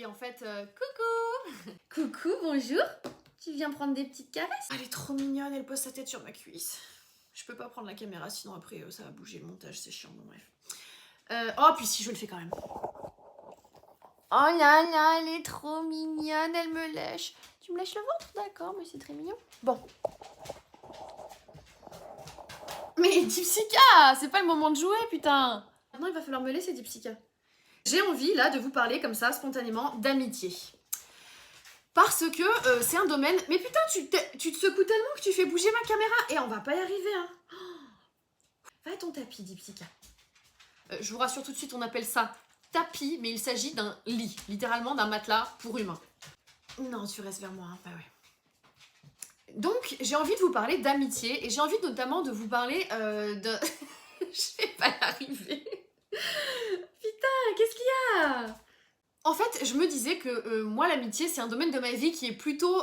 Et en fait, coucou. Coucou, bonjour. Tu viens prendre des petites caresses? Elle est trop mignonne, elle pose sa tête sur ma cuisse. Je peux pas prendre la caméra, sinon après ça va bouger le montage, c'est chiant, bon bref. Oh, puis si, je le fais quand même. Oh là là, elle est trop mignonne, elle me lèche. Tu me lèches le ventre? D'accord, mais c'est très mignon. Bon. Mais Dipsyka, c'est pas le moment de jouer, putain. Maintenant, il va falloir me laisser, Dipsyka. J'ai envie, là, de vous parler comme ça, spontanément, d'amitié. Parce que c'est un domaine... Mais putain, tu te secoues tellement que tu fais bouger ma caméra. Et on va pas y arriver, hein. Va à ton tapis, Dipsyka. Je vous rassure tout de suite, on appelle ça tapis, mais il s'agit d'un lit. Littéralement d'un matelas pour humain. Non, tu restes vers moi, hein. Bah ouais. Donc, j'ai envie de vous parler d'amitié. Et j'ai envie notamment de vous parler de... Je vais pas y arriver. Putain, qu'est-ce qu'il y a? En fait, je me disais que moi, l'amitié, c'est un domaine de ma vie qui est plutôt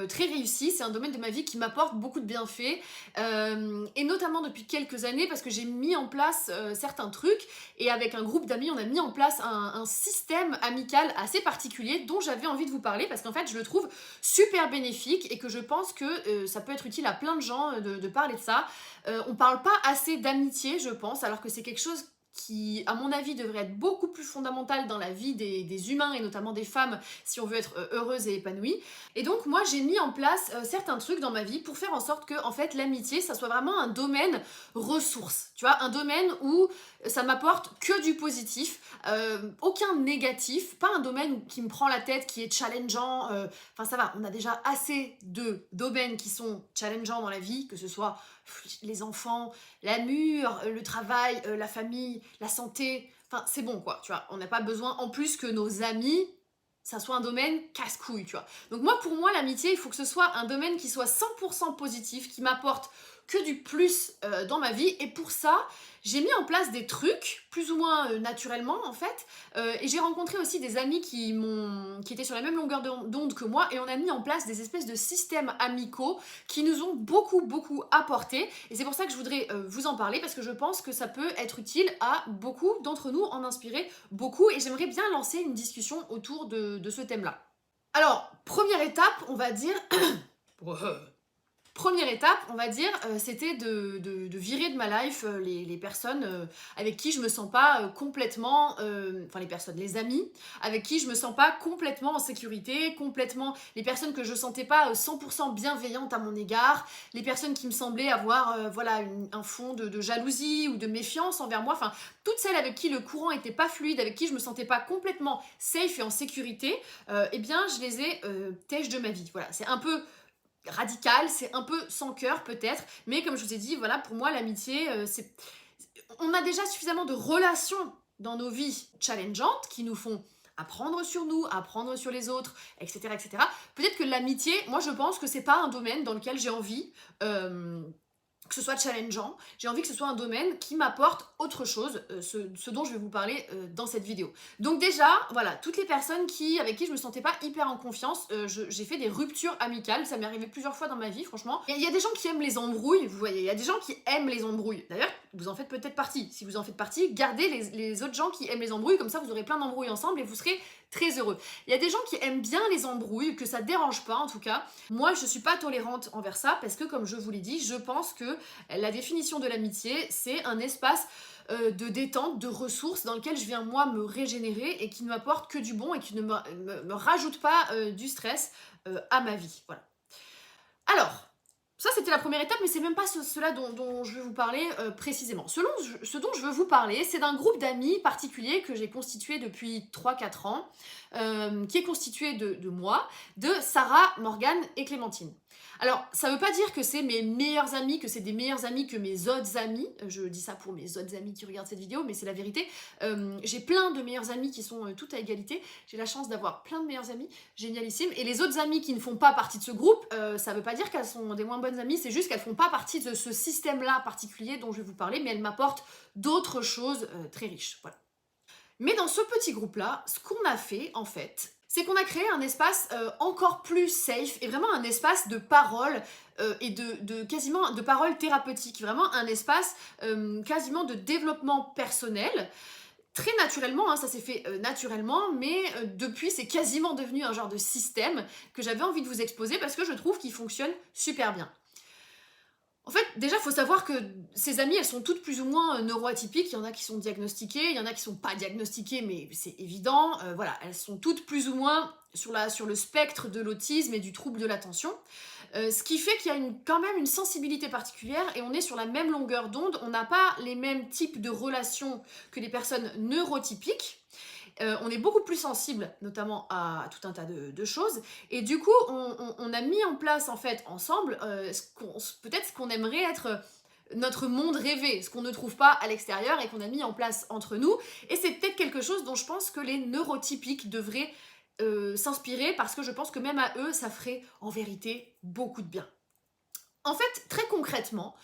très réussi. C'est un domaine de ma vie qui m'apporte beaucoup de bienfaits. Et notamment depuis quelques années, parce que j'ai mis en place certains trucs. Et avec un groupe d'amis, on a mis en place un système amical assez particulier dont j'avais envie de vous parler. Parce qu'en fait, je le trouve super bénéfique et que je pense que ça peut être utile à plein de gens de parler de ça. On parle pas assez d'amitié, je pense, alors que c'est quelque chose qui, à mon avis, devrait être beaucoup plus fondamentale dans la vie des humains et notamment des femmes si on veut être heureuse et épanouie. Et donc, moi, j'ai mis en place certains trucs dans ma vie pour faire en sorte que, en fait, l'amitié, ça soit vraiment un domaine ressource. Tu vois, un domaine où ça m'apporte que du positif, aucun négatif, pas un domaine qui me prend la tête, qui est challengeant. Enfin, ça va, on a déjà assez de domaines qui sont challengeants dans la vie, que ce soit les enfants, l'amour, le travail, la famille, la santé, enfin c'est bon quoi, tu vois, on n'a pas besoin en plus que nos amis, ça soit un domaine casse-couille, tu vois. Donc moi, pour moi, l'amitié, il faut que ce soit un domaine qui soit 100% positif, qui m'apporte que du plus dans ma vie, et pour ça, j'ai mis en place des trucs, plus ou moins naturellement en fait, et j'ai rencontré aussi des amis qui étaient sur la même longueur d'onde que moi, et on a mis en place des espèces de systèmes amicaux qui nous ont beaucoup apporté, et c'est pour ça que je voudrais vous en parler, parce que je pense que ça peut être utile à beaucoup d'entre nous, en inspirer beaucoup, et j'aimerais bien lancer une discussion autour de ce thème-là. Alors, première étape, on va dire... Première étape, on va dire, c'était de virer de ma life les personnes avec qui je me sens pas complètement, enfin les amis, avec qui je me sens pas complètement en sécurité, complètement, les personnes que je sentais pas 100% bienveillantes à mon égard, les personnes qui me semblaient avoir voilà, un fond de jalousie ou de méfiance envers moi, enfin toutes celles avec qui le courant était pas fluide, avec qui je me sentais pas complètement safe et en sécurité, eh bien je les ai têches de ma vie. Voilà, c'est un peu radical, c'est un peu sans cœur peut-être, mais comme je vous ai dit, voilà, pour moi l'amitié, c'est... On a déjà suffisamment de relations dans nos vies challengeantes qui nous font apprendre sur nous, apprendre sur les autres, etc. etc. Peut-être que l'amitié, moi je pense que c'est pas un domaine dans lequel j'ai envie que ce soit challengeant, j'ai envie que ce soit un domaine qui m'apporte autre chose, ce dont je vais vous parler dans cette vidéo. Donc déjà, voilà, toutes les personnes avec qui je me sentais pas hyper en confiance, j'ai fait des ruptures amicales, ça m'est arrivé plusieurs fois dans ma vie, franchement. Il y a des gens qui aiment les embrouilles, vous voyez, il y a des gens qui aiment les embrouilles. D'ailleurs, vous en faites peut-être partie. Si vous en faites partie, gardez les autres gens qui aiment les embrouilles, comme ça vous aurez plein d'embrouilles ensemble et vous serez très heureux. Il y a des gens qui aiment bien les embrouilles, que ça dérange pas en tout cas. Moi, je suis pas tolérante envers ça parce que, comme je vous l'ai dit, je pense que la définition de l'amitié, c'est un espace de détente, de ressources dans lequel je viens moi me régénérer et qui ne m'apporte que du bon et qui ne me rajoute pas du stress à ma vie. Voilà. Alors, ça c'était la première étape, mais c'est même pas cela dont je vais vous parler précisément. Ce dont je veux vous parler, c'est d'un groupe d'amis particulier que j'ai constitué depuis 3-4 ans, qui est constitué de moi, de Sarah, Morgane et Clémentine. Alors, ça veut pas dire que c'est mes meilleurs amis, que c'est des meilleurs amis que mes autres amis. Je dis ça pour mes autres amis qui regardent cette vidéo, mais c'est la vérité. J'ai plein de meilleurs amis qui sont toutes à égalité. J'ai la chance d'avoir plein de meilleurs amis, génialissime. Et les autres amis qui ne font pas partie de ce groupe, ça veut pas dire qu'elles sont des moins bonnes amies, c'est juste qu'elles font pas partie de ce système-là particulier dont je vais vous parler, mais elles m'apportent d'autres choses très riches. Voilà. Mais dans ce petit groupe-là, ce qu'on a fait, en fait, c'est qu'on a créé un espace encore plus safe et vraiment un espace de parole et quasiment de parole thérapeutique, vraiment un espace quasiment de développement personnel très naturellement, hein, ça s'est fait naturellement, mais depuis c'est quasiment devenu un genre de système que j'avais envie de vous exposer parce que je trouve qu'il fonctionne super bien. En fait, déjà, il faut savoir que ces amies, elles sont toutes plus ou moins neuroatypiques. Il y en a qui sont diagnostiquées, il y en a qui sont pas diagnostiquées, mais c'est évident. Voilà, elles sont toutes plus ou moins sur le spectre de l'autisme et du trouble de l'attention. Ce qui fait qu'il y a quand même une sensibilité particulière et on est sur la même longueur d'onde. On n'a pas les mêmes types de relations que les personnes neurotypiques. On est beaucoup plus sensible, notamment à tout un tas de choses. Et du coup, on a mis en place, en fait, ensemble, peut-être ce qu'on aimerait être notre monde rêvé, ce qu'on ne trouve pas à l'extérieur et qu'on a mis en place entre nous. Et c'est peut-être quelque chose dont je pense que les neurotypiques devraient s'inspirer parce que je pense que même à eux, ça ferait en vérité beaucoup de bien. En fait, très concrètement,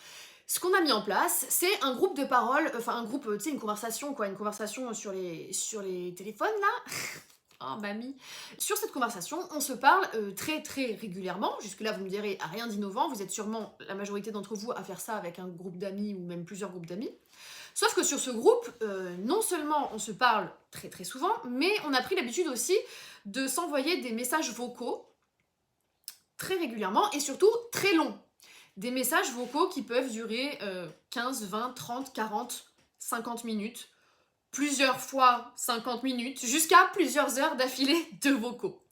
ce qu'on a mis en place, c'est un groupe de parole, enfin un groupe, tu sais, une conversation sur les téléphones là. Oh mamie. Sur cette conversation, on se parle très très régulièrement. Jusque-là, vous me direz, ah, rien d'innovant. Vous êtes sûrement la majorité d'entre vous à faire ça avec un groupe d'amis ou même plusieurs groupes d'amis. Sauf que sur ce groupe, non seulement on se parle très très souvent, mais on a pris l'habitude aussi de s'envoyer des messages vocaux très régulièrement et surtout très longs. Des messages vocaux qui peuvent durer 15, 20, 30, 40, 50 minutes, plusieurs fois 50 minutes, jusqu'à plusieurs heures d'affilée de vocaux.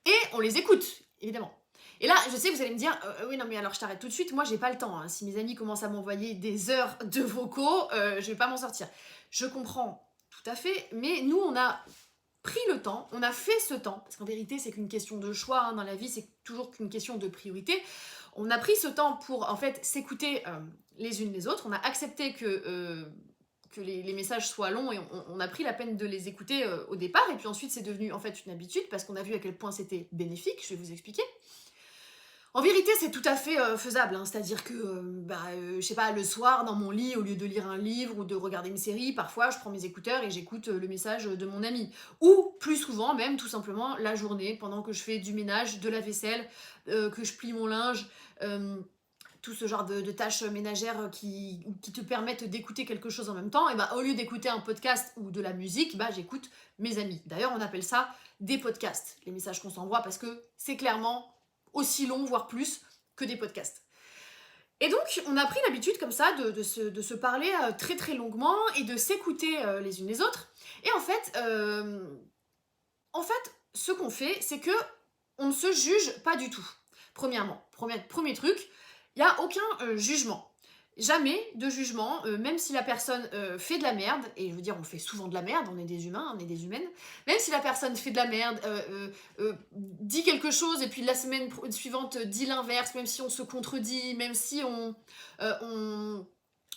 Et on les écoute, évidemment. Et là, je sais, vous allez me dire, oui, non, mais alors je t'arrête tout de suite, moi j'ai pas le temps. Hein. Si mes amis commencent à m'envoyer des heures de vocaux, je vais pas m'en sortir. Je comprends tout à fait, mais nous, on a pris le temps, on a fait ce temps, parce qu'en vérité, c'est qu'une question de choix hein, dans la vie, c'est toujours qu'une question de priorité. On a pris ce temps pour, en fait, s'écouter les unes les autres. On a accepté que les messages soient longs et on a pris la peine de les écouter au départ. Et puis ensuite, c'est devenu en fait une habitude parce qu'on a vu à quel point c'était bénéfique. Je vais vous expliquer. En vérité, c'est tout à fait faisable, hein. C'est-à-dire que, je sais pas, le soir, dans mon lit, au lieu de lire un livre ou de regarder une série, parfois, je prends mes écouteurs et j'écoute le message de mon ami. Ou, plus souvent, même, tout simplement, la journée, pendant que je fais du ménage, de la vaisselle, que je plie mon linge, tout ce genre de tâches ménagères qui te permettent d'écouter quelque chose en même temps, et ben, au lieu d'écouter un podcast ou de la musique, j'écoute mes amis. D'ailleurs, on appelle ça des podcasts, les messages qu'on s'envoie, parce que c'est clairement aussi long, voire plus, que des podcasts. Et donc, on a pris l'habitude comme ça de se parler très très longuement et de s'écouter les unes les autres. Et en fait, ce qu'on fait, c'est que on ne se juge pas du tout. Premièrement, premier truc, il n'y a aucun jugement. Jamais de jugement, même si la personne fait de la merde, et je veux dire, on fait souvent de la merde, on est des humains, on est des humaines, même si la personne fait de la merde, dit quelque chose, et puis la semaine suivante dit l'inverse, même si on se contredit, même si on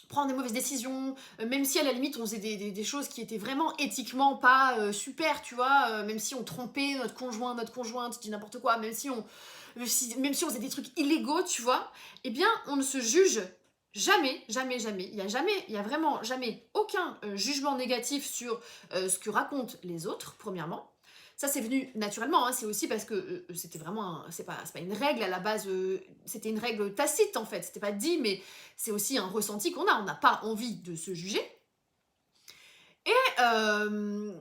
prend des mauvaises décisions, même si à la limite on faisait des choses qui étaient vraiment éthiquement pas super, tu vois, même si on trompait notre conjoint, notre conjointe, je dis n'importe quoi, même si on faisait des trucs illégaux, tu vois, eh bien on ne se juge jamais, jamais, jamais. Il y a vraiment jamais aucun jugement négatif sur ce que racontent les autres, premièrement. Ça, c'est venu naturellement, hein, c'est aussi parce que c'était vraiment, c'est pas une règle à la base, c'était une règle tacite en fait, c'était pas dit, mais c'est aussi un ressenti qu'on a, on n'a pas envie de se juger. Et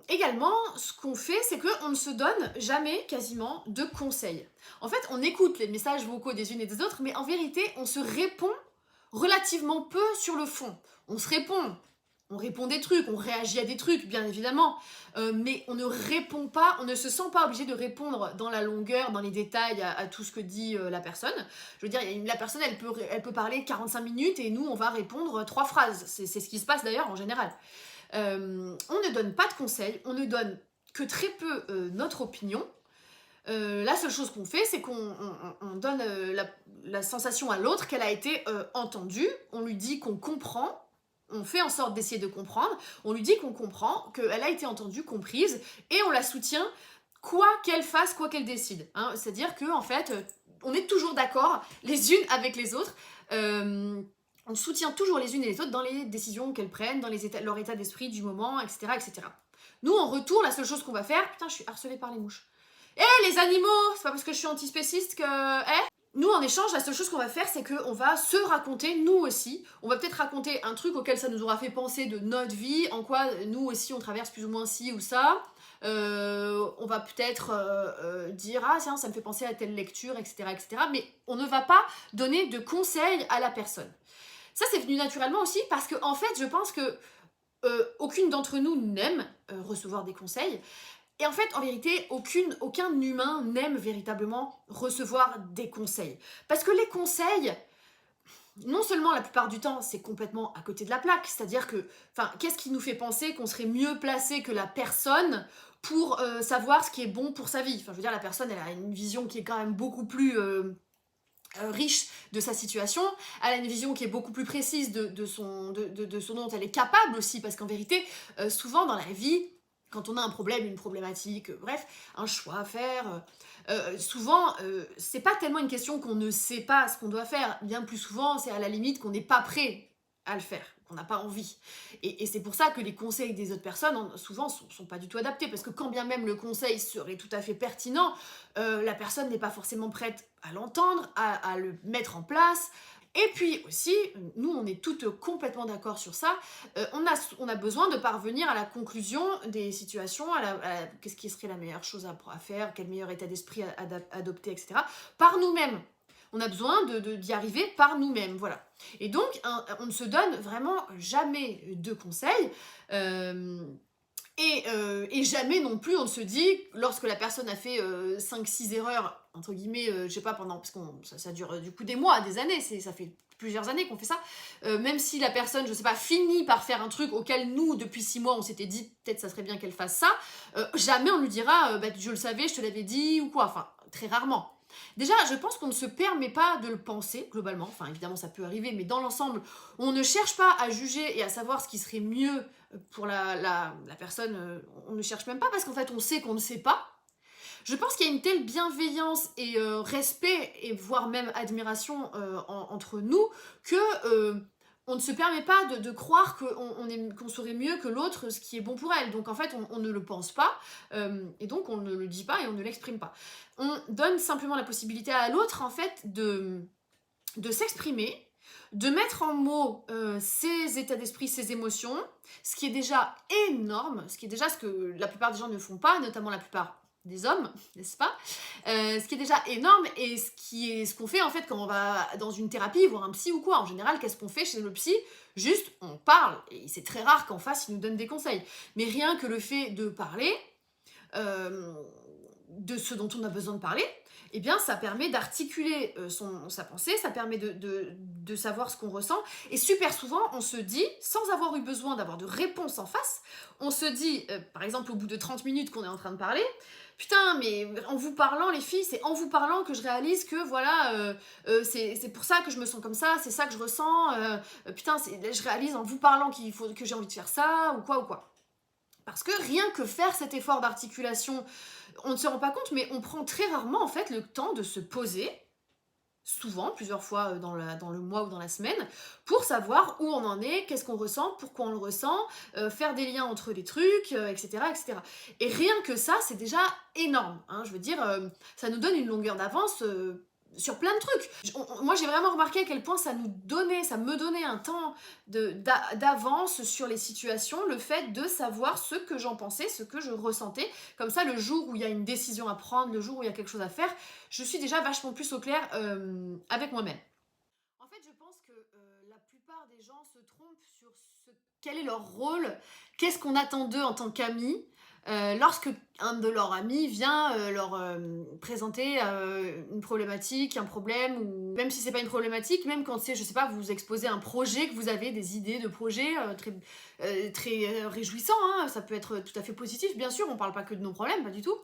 également, ce qu'on fait, c'est qu'on ne se donne jamais quasiment de conseils. En fait, on écoute les messages vocaux des unes et des autres, mais en vérité, on se répond relativement peu sur le fond. On se répond, on répond des trucs, on réagit à des trucs, bien évidemment, mais on ne répond pas, on ne se sent pas obligé de répondre dans la longueur, dans les détails à tout ce que dit la personne. Je veux dire, la personne, elle peut parler 45 minutes et nous, on va répondre 3 phrases. C'est ce qui se passe d'ailleurs en général. On ne donne pas de conseils, on ne donne que très peu notre opinion. La seule chose qu'on fait, c'est qu'on donne la sensation à l'autre qu'elle a été entendue, on lui dit qu'on comprend, on fait en sorte d'essayer de comprendre, on lui dit qu'on comprend, qu'elle a été entendue, comprise, et on la soutient quoi qu'elle fasse, quoi qu'elle décide. Hein. C'est-à-dire qu'en fait, on est toujours d'accord les unes avec les autres, on soutient toujours les unes et les autres dans les décisions qu'elles prennent, dans leur état d'esprit du moment, etc., etc. Nous, en retour, la seule chose qu'on va faire... Putain, je suis harcelée par les mouches. Eh, les animaux! C'est pas parce que je suis antispéciste que... nous, en échange, la seule chose qu'on va faire, c'est qu'on va se raconter, nous aussi, on va peut-être raconter un truc auquel ça nous aura fait penser de notre vie, en quoi nous aussi on traverse plus ou moins ci ou ça. On va peut-être dire ah tiens ça me fait penser à telle lecture, etc., etc. Mais on ne va pas donner de conseils à la personne. Ça c'est venu naturellement aussi parce que en fait je pense que aucune d'entre nous n'aime recevoir des conseils. Et en fait, en vérité, aucun humain n'aime véritablement recevoir des conseils. Parce que les conseils, non seulement la plupart du temps, c'est complètement à côté de la plaque, c'est-à-dire que, enfin, qu'est-ce qui nous fait penser qu'on serait mieux placé que la personne pour savoir ce qui est bon pour sa vie? Enfin, je veux dire, la personne, elle a une vision qui est quand même beaucoup plus riche de sa situation, elle a une vision qui est beaucoup plus précise de ce dont elle est capable aussi, parce qu'en vérité, souvent dans la vie, quand on a un problème, une problématique, bref, un choix à faire, souvent, c'est pas tellement une question qu'on ne sait pas ce qu'on doit faire, bien plus souvent, c'est à la limite qu'on n'est pas prêt à le faire, qu'on n'a pas envie. Et c'est pour ça que les conseils des autres personnes, souvent, sont pas du tout adaptés, parce que quand bien même le conseil serait tout à fait pertinent, la personne n'est pas forcément prête à l'entendre, à le mettre en place. Et puis aussi, nous on est toutes complètement d'accord sur ça, on a besoin de parvenir à la conclusion des situations, qu'est-ce qui serait la meilleure chose à faire, quel meilleur état d'esprit à adopter, etc. par nous-mêmes. On a besoin d'y arriver par nous-mêmes, voilà. Et donc, on ne se donne vraiment jamais de conseils. Et jamais non plus on se dit, lorsque la personne a fait 5-6 erreurs, entre guillemets, je sais pas, parce que ça dure du coup des mois, des années, ça fait plusieurs années qu'on fait ça, même si la personne, je sais pas, finit par faire un truc auquel nous, depuis 6 mois, on s'était dit, peut-être ça serait bien qu'elle fasse ça, jamais on lui dira, bah, je le savais, je te l'avais dit, ou quoi, enfin, très rarement. Déjà, je pense qu'on ne se permet pas de le penser, globalement, enfin évidemment ça peut arriver, mais dans l'ensemble, on ne cherche pas à juger et à savoir ce qui serait mieux pour la personne, on ne cherche même pas parce qu'en fait on sait qu'on ne sait pas. Je pense qu'il y a une telle bienveillance et respect et voire même admiration entre nous que on ne se permet pas de croire qu'on saurait mieux que l'autre ce qui est bon pour elle. Donc en fait on ne le pense pas et donc on ne le dit pas et on ne l'exprime pas. On donne simplement la possibilité à l'autre en fait de s'exprimer, de mettre en mots ses états d'esprit, ses émotions, ce qui est déjà énorme, ce qui est déjà ce que la plupart des gens ne font pas, notamment la plupart des hommes, n'est-ce pas? Ce qui est déjà énorme et ce qu'on fait en fait quand on va dans une thérapie, voir un psy ou quoi. En général, qu'est-ce qu'on fait chez le psy? Juste, on parle. Et c'est très rare qu'en face, il nous donne des conseils. Mais rien que le fait de parler, euh, de ce dont on a besoin de parler, eh bien ça permet d'articuler sa pensée, ça permet de savoir ce qu'on ressent, et super souvent on se dit, sans avoir eu besoin d'avoir de réponse en face, on se dit, par exemple au bout de 30 minutes qu'on est en train de parler, putain mais en vous parlant les filles, c'est en vous parlant que je réalise que voilà, c'est pour ça que je me sens comme ça, c'est ça que je ressens, putain je réalise en vous parlant que j'ai envie de faire ça, ou quoi. Parce que rien que faire cet effort d'articulation, on ne se rend pas compte, mais on prend très rarement en fait le temps de se poser, souvent, plusieurs fois dans le mois ou dans la semaine, pour savoir où on en est, qu'est-ce qu'on ressent, pourquoi on le ressent, faire des liens entre les trucs, etc., etc. Et rien que ça, c'est déjà énorme. Hein, je veux dire, ça nous donne une longueur d'avance sur plein de trucs. Moi, j'ai vraiment remarqué à quel point ça me donnait un temps d'avance sur les situations, le fait de savoir ce que j'en pensais, ce que je ressentais. Comme ça, le jour où il y a une décision à prendre, le jour où il y a quelque chose à faire, je suis déjà vachement plus au clair avec moi-même. En fait, je pense que la plupart des gens se trompent sur quel est leur rôle, qu'est-ce qu'on attend d'eux en tant qu'amis, lorsque un de leurs amis vient leur présenter une problématique, un problème, ou même si c'est pas une problématique, même quand c'est, je sais pas, vous exposez un projet, que vous avez des idées de projet très réjouissants, hein, ça peut être tout à fait positif, bien sûr, on parle pas que de nos problèmes, pas du tout.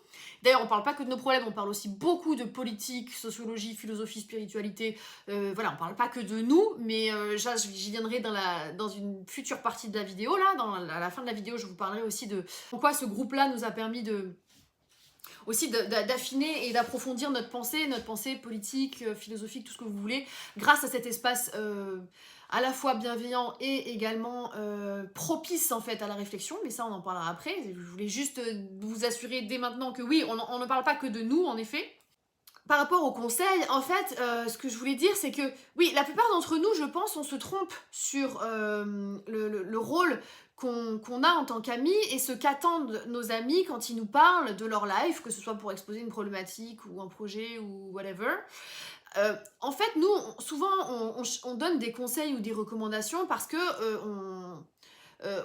D'ailleurs, on parle pas que de nos problèmes, on parle aussi beaucoup de politique, sociologie, philosophie, spiritualité, voilà, on parle pas que de nous, mais j'y viendrai dans une future partie de la vidéo, là, à la fin de la vidéo, je vous parlerai aussi de pourquoi ce groupe-là nous a permis d'affiner et d'approfondir notre pensée politique, philosophique, tout ce que vous voulez, grâce à cet espace à la fois bienveillant et également propice en fait à la réflexion, mais ça on en parlera après. Je voulais juste vous assurer dès maintenant que oui, on ne parle pas que de nous en effet. par rapport aux conseils, en fait, ce que je voulais dire, c'est que oui, la plupart d'entre nous, je pense, on se trompe sur le rôle qu'on a en tant qu'amis et ce qu'attendent nos amis quand ils nous parlent de leur life, que ce soit pour exposer une problématique ou un projet ou whatever. En fait, nous, souvent, on donne des conseils ou des recommandations parce que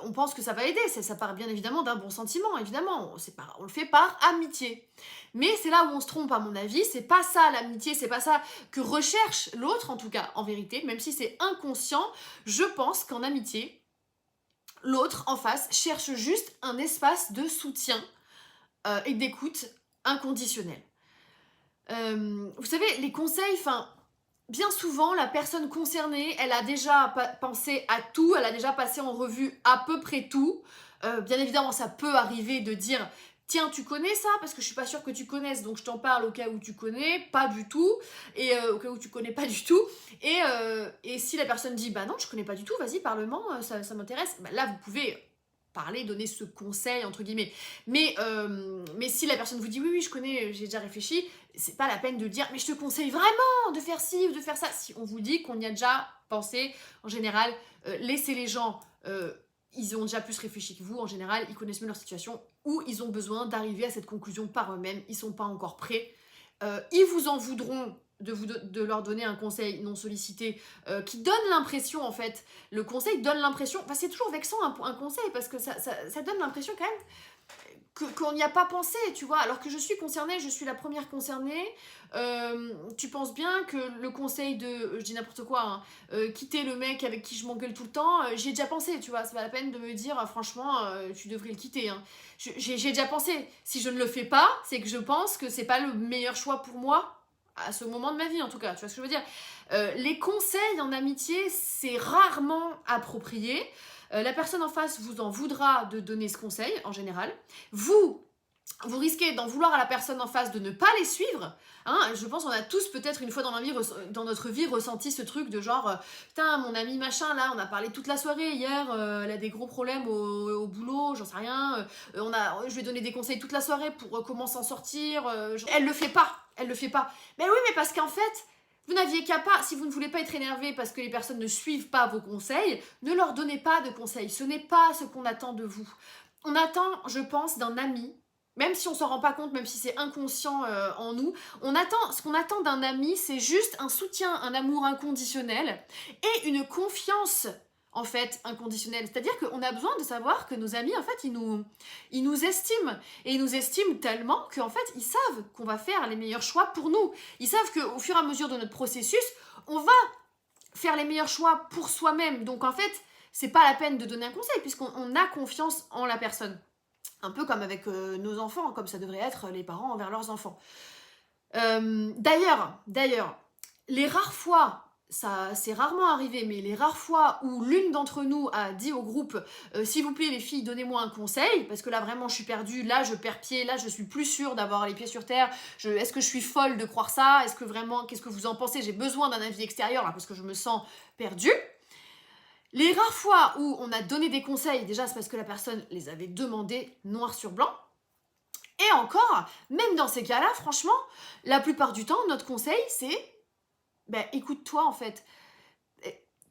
on pense que ça va aider. Ça part bien évidemment d'un bon sentiment, évidemment. On le fait par amitié. Mais c'est là où on se trompe, à mon avis. C'est pas ça l'amitié, c'est pas ça que recherche l'autre, en tout cas, en vérité. Même si c'est inconscient, je pense qu'en amitié, l'autre en face cherche juste un espace de soutien et d'écoute inconditionnel. Vous savez, les conseils, enfin, bien souvent, la personne concernée, elle a déjà pensé à tout, elle a déjà passé en revue à peu près tout. Bien évidemment, ça peut arriver de dire tiens, tu connais ça parce que je suis pas sûre que tu connaisses, donc je t'en parle au cas où tu connais, pas du tout, et au cas où tu connais pas du tout. Et si la personne dit bah non, je connais pas du tout, vas-y, parle-moi, ça m'intéresse, bah là vous pouvez parler, donner ce conseil entre guillemets. Mais si la personne vous dit oui, oui, je connais, j'ai déjà réfléchi, c'est pas la peine de dire mais je te conseille vraiment de faire ci ou de faire ça. Si on vous dit qu'on y a déjà pensé, en général, laissez les gens, ils ont déjà plus réfléchi que vous, en général, ils connaissent mieux leur situation, ou ils ont besoin d'arriver à cette conclusion par eux-mêmes, ils sont pas encore prêts. Ils vous en voudront de leur donner un conseil non sollicité qui donne l'impression, en fait, le conseil donne l'impression, enfin c'est toujours vexant un conseil parce que ça donne l'impression quand même qu'on n'y a pas pensé, tu vois, alors que je suis concernée, je suis la première concernée. Tu penses bien que le conseil de, je dis n'importe quoi, hein, quitter le mec avec qui je m'engueule tout le temps, j'y ai déjà pensé, tu vois, c'est pas la peine de me dire franchement, tu devrais le quitter. Hein. J'ai déjà pensé, si je ne le fais pas, c'est que je pense que c'est pas le meilleur choix pour moi, à ce moment de ma vie en tout cas, tu vois ce que je veux dire. Les conseils en amitié, c'est rarement approprié. La personne en face vous en voudra de donner ce conseil, en général. Vous risquez d'en vouloir à la personne en face de ne pas les suivre. Hein, je pense qu'on a tous peut-être une fois dans notre vie ressenti ce truc de genre putain mon ami machin là on a parlé toute la soirée hier, elle a des gros problèmes au boulot, j'en sais rien, je lui ai donné des conseils toute la soirée pour comment s'en sortir, elle le fait pas, elle le fait pas. Mais oui mais parce qu'en fait vous n'aviez qu'à pas, si vous ne voulez pas être énervé parce que les personnes ne suivent pas vos conseils, ne leur donnez pas de conseils, ce n'est pas ce qu'on attend de vous. On attend, je pense, d'un ami, même si on s'en rend pas compte, même si c'est inconscient en nous, ce qu'on attend d'un ami, c'est juste un soutien, un amour inconditionnel et une confiance en fait inconditionnelle. C'est-à-dire qu'on a besoin de savoir que nos amis, en fait, ils nous estiment. Et ils nous estiment tellement qu'en fait, ils savent qu'on va faire les meilleurs choix pour nous. Ils savent qu'au fur et à mesure de notre processus, on va faire les meilleurs choix pour soi-même. Donc en fait, c'est pas la peine de donner un conseil puisqu'on a confiance en la personne. Un peu comme avec nos enfants, comme ça devrait être les parents envers leurs enfants. D'ailleurs, les rares fois, ça c'est rarement arrivé, mais les rares fois où l'une d'entre nous a dit au groupe s'il vous plaît les filles, donnez-moi un conseil, parce que là vraiment je suis perdue, là je perds pied, là je suis plus sûre d'avoir les pieds sur terre, est-ce que je suis folle de croire ça, est-ce que vraiment, qu'est-ce que vous en pensez, j'ai besoin d'un avis extérieur là, parce que je me sens perdue. Les rares fois où on a donné des conseils, déjà c'est parce que la personne les avait demandés noir sur blanc. Et encore, même dans ces cas-là, franchement, la plupart du temps, notre conseil, c'est écoute-toi en fait.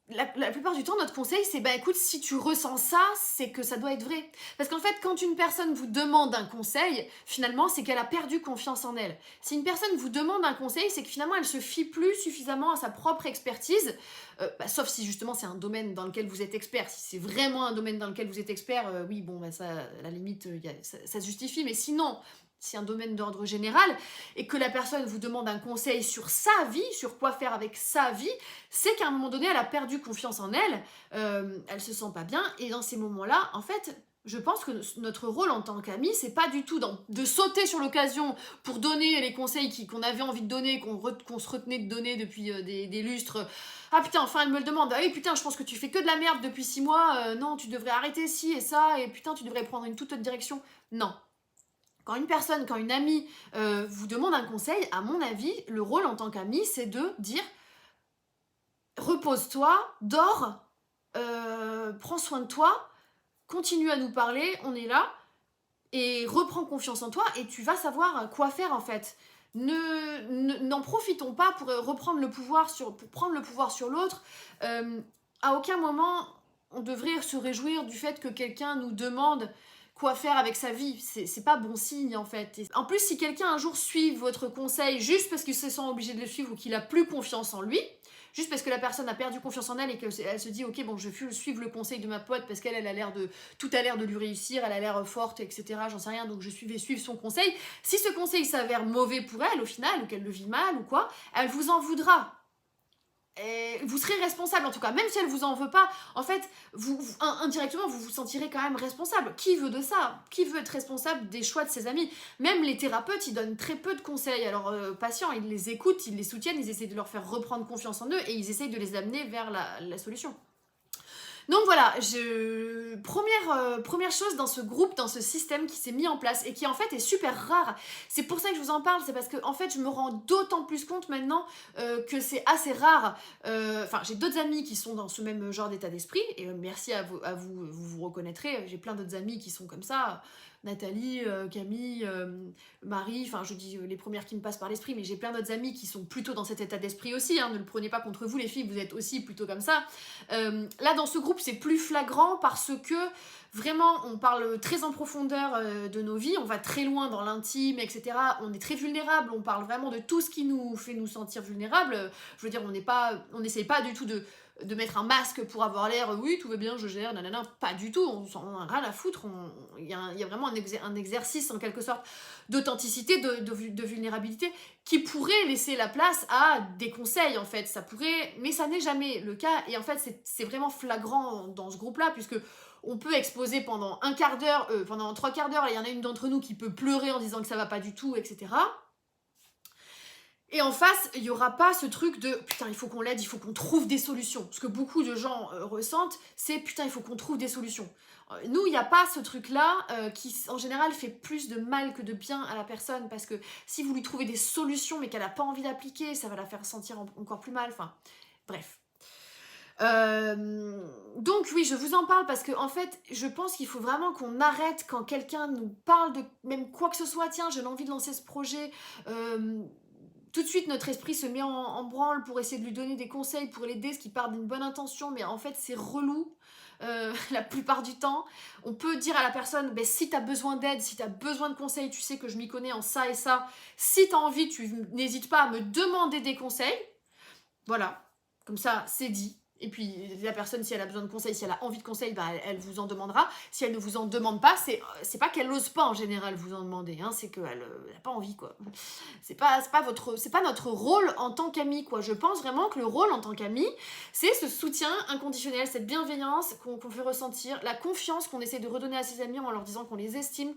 La plupart du temps, notre conseil, c'est écoute, si tu ressens ça, c'est que ça doit être vrai. Parce qu'en fait, quand une personne vous demande un conseil, finalement, c'est qu'elle a perdu confiance en elle. Si une personne vous demande un conseil, c'est que finalement, elle se fie plus suffisamment à sa propre expertise, sauf si justement c'est un domaine dans lequel vous êtes expert. Si c'est vraiment un domaine dans lequel vous êtes expert, oui, bon, ça, à la limite, ça se justifie. Mais sinon, si un domaine d'ordre général, et que la personne vous demande un conseil sur sa vie, sur quoi faire avec sa vie, c'est qu'à un moment donné, elle a perdu confiance en elle, elle se sent pas bien, et dans ces moments-là, en fait, je pense que notre rôle en tant qu'ami, c'est pas du tout de sauter sur l'occasion pour donner les conseils qu'on avait envie de donner, qu'on se retenait de donner depuis des lustres. Ah putain, enfin elle me le demande, ah oui putain, je pense que tu fais que de la merde depuis 6 mois, non, tu devrais arrêter ci et ça, et putain, tu devrais prendre une toute autre direction. Non. Quand une amie vous demande un conseil, à mon avis, le rôle en tant qu'ami, c'est de dire repose-toi, dors, prends soin de toi, continue à nous parler, on est là, et reprends confiance en toi, et tu vas savoir quoi faire en fait. N'en profitons pas pour reprendre le pouvoir pour prendre le pouvoir sur l'autre. À aucun moment, on devrait se réjouir du fait que quelqu'un nous demande quoi faire avec sa vie. C'est pas bon signe, en fait. Et en plus, si quelqu'un un jour suit votre conseil juste parce qu'il se sent obligé de le suivre ou qu'il a plus confiance en lui, juste parce que la personne a perdu confiance en elle et qu'elle se dit ok bon je vais suivre le conseil de ma pote parce qu'elle a l'air de tout a l'air de lui réussir, elle a l'air forte, etc., j'en sais rien, donc je vais suivre son conseil. Si ce conseil s'avère mauvais pour elle au final, ou qu'elle le vit mal ou quoi, elle vous en voudra. Et vous serez responsable en tout cas, même si elle vous en veut pas, en fait, indirectement, vous vous sentirez quand même responsable. Qui veut de ça? Qui veut être responsable des choix de ses amis? Même les thérapeutes, ils donnent très peu de conseils. Alors, patients, ils les écoutent, ils les soutiennent, ils essayent de leur faire reprendre confiance en eux et ils essayent de les amener vers la solution. Donc voilà, première chose dans ce groupe, dans ce système qui s'est mis en place et qui en fait est super rare. C'est pour ça que je vous en parle, c'est parce que en fait je me rends d'autant plus compte maintenant que c'est assez rare. Enfin, j'ai d'autres amis qui sont dans ce même genre d'état d'esprit et merci à vous, vous reconnaîtrez. J'ai plein d'autres amis qui sont comme ça. Nathalie, Camille, Marie, enfin je dis les premières qui me passent par l'esprit, mais j'ai plein d'autres amis qui sont plutôt dans cet état d'esprit aussi, hein, ne le prenez pas contre vous les filles, vous êtes aussi plutôt comme ça. Là dans ce groupe c'est plus flagrant parce que vraiment on parle très en profondeur de nos vies, on va très loin dans l'intime, etc. On est très vulnérable, on parle vraiment de tout ce qui nous fait nous sentir vulnérables. Je veux dire, on n'essaye pas du tout de mettre un masque pour avoir l'air oui tout va bien je gère nanana, pas du tout, on a rien à foutre. Il y a vraiment un exercice en quelque sorte d'authenticité, de vulnérabilité qui pourrait laisser la place à des conseils en fait, ça pourrait, mais ça n'est jamais le cas et en fait c'est vraiment flagrant dans ce groupe là puisque on peut exposer pendant un quart d'heure, pendant 3/4 d'heure, il y en a une d'entre nous qui peut pleurer en disant que ça va pas du tout, etc. Et en face, il n'y aura pas ce truc de putain, il faut qu'on l'aide, il faut qu'on trouve des solutions. Ce que beaucoup de gens ressentent, c'est putain, il faut qu'on trouve des solutions. Nous, il n'y a pas ce truc-là qui, en général, fait plus de mal que de bien à la personne parce que si vous lui trouvez des solutions mais qu'elle n'a pas envie d'appliquer, ça va la faire sentir encore plus mal. Enfin, bref. Donc oui, je vous en parle parce que en fait, je pense qu'il faut vraiment qu'on arrête quand quelqu'un nous parle de même quoi que ce soit. Tiens, j'ai envie de lancer ce projet. Tout de suite, notre esprit se met en branle pour essayer de lui donner des conseils, pour l'aider, ce qui part d'une bonne intention, mais en fait, c'est relou. La plupart du temps, on peut dire à la personne, ben, si tu as besoin d'aide, si tu as besoin de conseils, tu sais que je m'y connais en ça et ça, si tu as envie, tu n'hésites pas à me demander des conseils. Voilà, comme ça, c'est dit. Et puis, la personne, si elle a besoin de conseils, si elle a envie de conseils, bah, elle vous en demandera. Si elle ne vous en demande pas, c'est pas qu'elle n'ose pas en général vous en demander, hein, c'est qu'elle n'a pas envie, quoi. C'est pas notre rôle en tant qu'ami, quoi. Je pense vraiment que le rôle en tant qu'ami, c'est ce soutien inconditionnel, cette bienveillance qu'on fait ressentir, la confiance qu'on essaie de redonner à ses amis en leur disant qu'on les estime,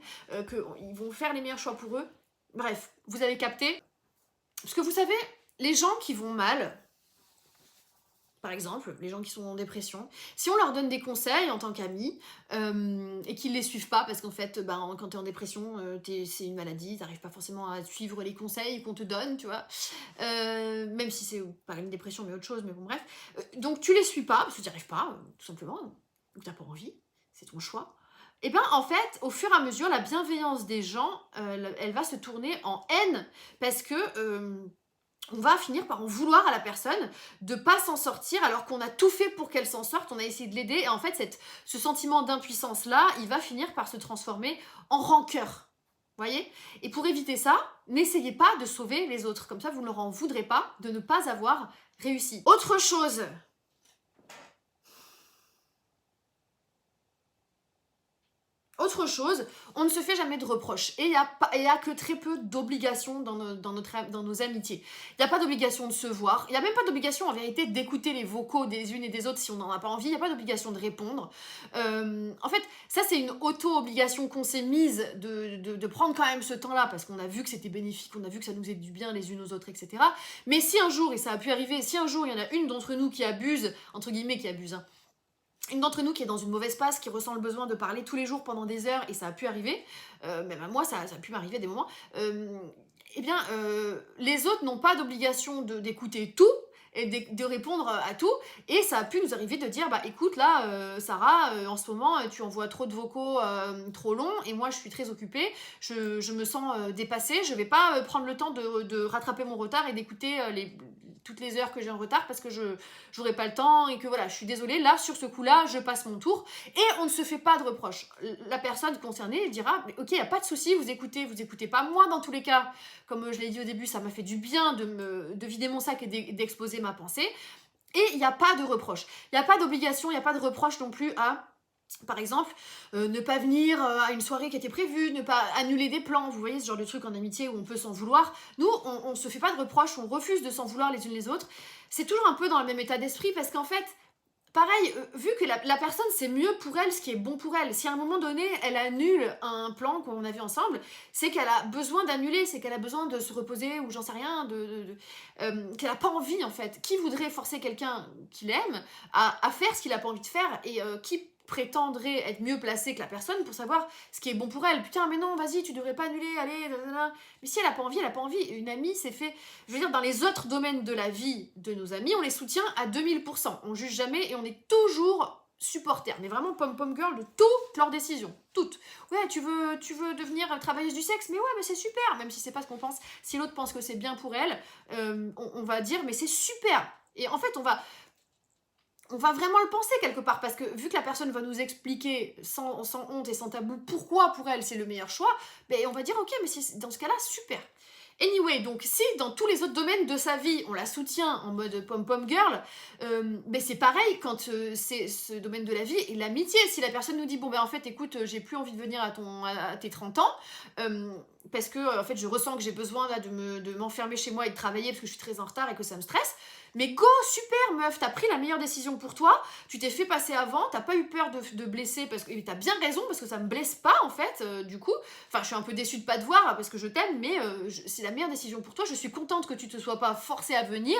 qu'ils vont faire les meilleurs choix pour eux. Bref, vous avez capté. Parce que vous savez, les gens qui vont mal, par exemple, les gens qui sont en dépression, si on leur donne des conseils en tant qu'amis et qu'ils ne les suivent pas, parce qu'en fait, quand tu es en dépression, c'est une maladie, tu n'arrives pas forcément à suivre les conseils qu'on te donne, tu vois, même si c'est pas une dépression, mais autre chose, mais bon, bref. Donc, tu les suis pas, parce que tu n'y arrives pas, tout simplement, ou tu n'as pas envie, c'est ton choix. Et bien, en fait, au fur et à mesure, la bienveillance des gens, elle va se tourner en haine, parce que on va finir par en vouloir à la personne de pas s'en sortir alors qu'on a tout fait pour qu'elle s'en sorte, on a essayé de l'aider et en fait ce sentiment d'impuissance là, il va finir par se transformer en rancœur. Voyez? Et pour éviter ça, n'essayez pas de sauver les autres, comme ça vous ne leur en voudrez pas de ne pas avoir réussi. Autre chose, on ne se fait jamais de reproches. Et il n'y a que très peu d'obligations dans nos amitiés. Il n'y a pas d'obligation de se voir. Il n'y a même pas d'obligation, en vérité, d'écouter les vocaux des unes et des autres si on n'en a pas envie. Il n'y a pas d'obligation de répondre. En fait, ça, c'est une auto-obligation qu'on s'est mise de prendre quand même ce temps-là parce qu'on a vu que c'était bénéfique, on a vu que ça nous aide du bien les unes aux autres, etc. Mais si un jour, et ça a pu arriver, si un jour, il y en a une d'entre nous qui abuse, entre guillemets, qui abuse, hein, une d'entre nous qui est dans une mauvaise passe, qui ressent le besoin de parler tous les jours pendant des heures, et ça a pu arriver, même à moi ça a pu m'arriver à des moments, les autres n'ont pas d'obligation d'écouter tout, et de répondre à tout. Et ça a pu nous arriver de dire, bah écoute là, Sarah, en ce moment, tu envoies trop de vocaux trop longs et moi je suis très occupée, je me sens dépassée, je vais pas prendre le temps de rattraper mon retard et d'écouter toutes les heures que j'ai en retard parce que je n'aurai pas le temps et que voilà, je suis désolée, là, sur ce coup-là, je passe mon tour et on ne se fait pas de reproches. La personne concernée dira, mais ok, il n'y a pas de souci, vous écoutez pas. Moi, dans tous les cas, comme je l'ai dit au début, ça m'a fait du bien de vider mon sac et d'exposer ma pensée. Et il n'y a pas de reproche. Il n'y a pas d'obligation, il n'y a pas de reproche non plus à... Par exemple, ne pas venir à une soirée qui était prévue, ne pas annuler des plans, vous voyez ce genre de truc en amitié où on peut s'en vouloir. Nous, on se fait pas de reproches, on refuse de s'en vouloir les unes les autres. C'est toujours un peu dans le même état d'esprit parce qu'en fait, pareil, vu que la personne, c'est mieux pour elle ce qui est bon pour elle. Si à un moment donné, elle annule un plan qu'on a vu ensemble, c'est qu'elle a besoin d'annuler, c'est qu'elle a besoin de se reposer ou j'en sais rien, qu'elle n'a pas envie en fait. Qui voudrait forcer quelqu'un qu'il aime à faire ce qu'il n'a pas envie de faire et qui prétendrait être mieux placé que la personne pour savoir ce qui est bon pour elle. Putain, mais non, vas-y, tu devrais pas annuler, allez, nanana. Mais si elle a pas envie, elle a pas envie. Une amie, c'est fait... Je veux dire, dans les autres domaines de la vie de nos amis, on les soutient à 2000%. On juge jamais et on est toujours supporter. Mais vraiment pom-pom girl de toutes leurs décisions. Toutes. Ouais, tu veux devenir travailleuse du sexe, mais ouais, mais c'est super. Même si c'est pas ce qu'on pense. Si l'autre pense que c'est bien pour elle, on va dire, mais c'est super. Et en fait, on va vraiment le penser quelque part, parce que vu que la personne va nous expliquer sans honte et sans tabou pourquoi pour elle c'est le meilleur choix, ben on va dire ok, mais dans ce cas-là, super. Anyway, donc si dans tous les autres domaines de sa vie, on la soutient en mode pom-pom girl, ben c'est pareil quand c'est ce domaine de la vie et l'amitié. Si la personne nous dit, bon ben en fait, écoute, j'ai plus envie de venir à tes 30 ans, parce que en fait je ressens que j'ai besoin là, de m'enfermer chez moi et de travailler parce que je suis très en retard et que ça me stresse, mais go, super meuf, t'as pris la meilleure décision pour toi, tu t'es fait passer avant, t'as pas eu peur de blesser, parce que et t'as bien raison, parce que ça me blesse pas en fait, du coup, enfin je suis un peu déçue de pas te voir, parce que je t'aime, mais c'est la meilleure décision pour toi, je suis contente que tu te sois pas forcée à venir,